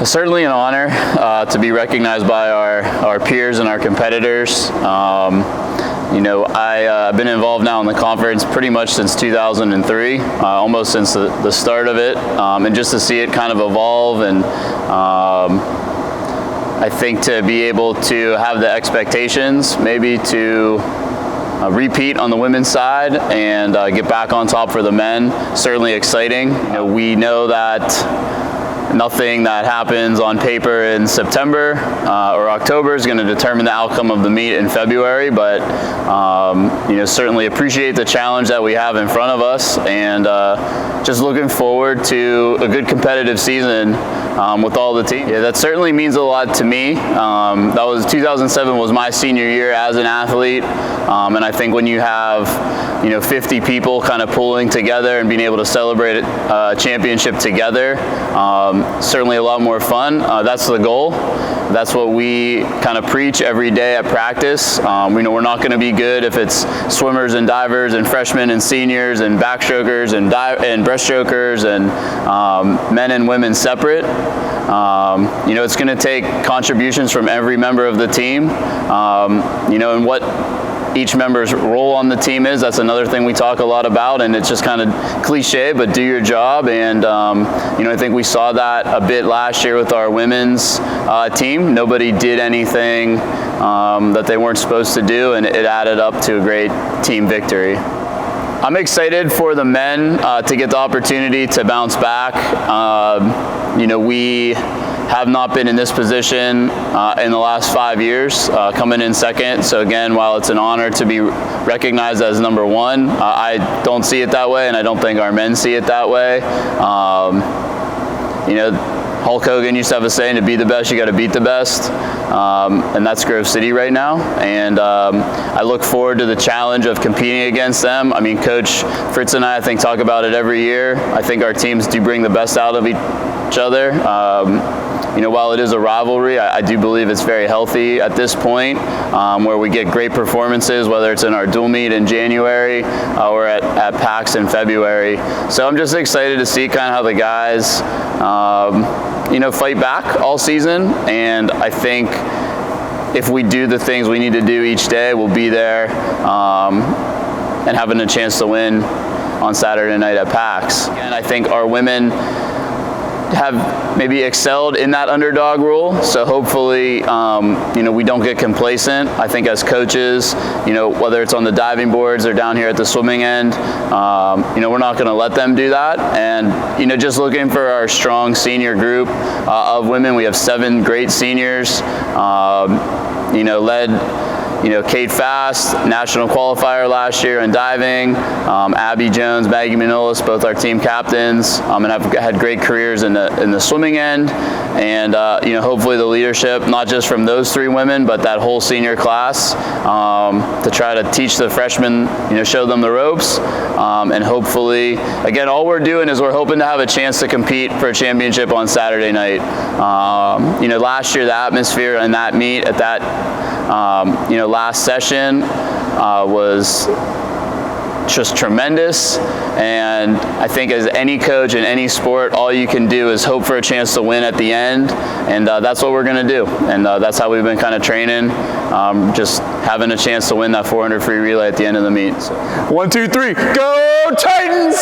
Certainly an honor to be recognized by our peers and our competitors. I've been involved now in the conference pretty much since 2003, almost since the start of it, and just to see it kind of evolve, and I think to be able to have the expectations maybe to repeat on the women's side and get back on top for the men, certainly exciting. We know that nothing that happens on paper in September or October is going to determine the outcome of the meet in February, but certainly appreciate the challenge that we have in front of us, and just looking forward to a good competitive season with all the teams. Yeah, that certainly means a lot to me. 2007 was my senior year as an athlete, and I think when you have 50 people kind of pulling together and being able to celebrate a championship together, certainly a lot more fun. That's the goal. That's what we kind of preach every day at practice. We know we're not going to be good if it's swimmers and divers and freshmen and seniors and backstrokers and breaststrokers and men and women separate. It's going to take contributions from every member of the team. And what each member's role on the team is, that's another thing we talk a lot about, and it's just kind of cliche, but do your job. And I think we saw that a bit last year with our women's team. Nobody did anything that they weren't supposed to do, and it added up to a great team victory. I'm excited for the men to get the opportunity to bounce back. We have not been in this position in the last 5 years, coming in second. So again, while it's an honor to be recognized as number one, I don't see it that way, and I don't think our men see it that way. Hulk Hogan used to have a saying, to be the best, you got to beat the best. And that's Grove City right now. And I look forward to the challenge of competing against them. I mean, Coach Fritz and I think, talk about it every year. I think our teams do bring the best out of each other. While it is a rivalry, I do believe it's very healthy at this point, where we get great performances, whether it's in our dual meet in January or at PACs in February. So I'm just excited to see kind of how the guys fight back all season, and I think if we do the things we need to do each day, we'll be there and having a chance to win on Saturday night at PACs. And I think our women have maybe excelled in that underdog role, so hopefully we don't get complacent. I think as coaches, whether it's on the diving boards or down here at the swimming end, we're not going to let them do that. And just looking for our strong senior group of women. We have 7 great seniors, led Kate Fast, national qualifier last year in diving, Abby Jones, Maggie Manolis, both our team captains, and have had great careers in the swimming end. And hopefully the leadership, not just from those 3 women, but that whole senior class, to try to teach the freshmen, show them the ropes, and hopefully, again, all we're doing is we're hoping to have a chance to compete for a championship on Saturday night. Last year the atmosphere in that meet at that last session was just tremendous, and I think as any coach in any sport, all you can do is hope for a chance to win at the end, and that's what we're going to do, and that's how we've been kind of training, just having a chance to win that 400 free relay at the end of the meet. So. 1, 2, 3, go Titans!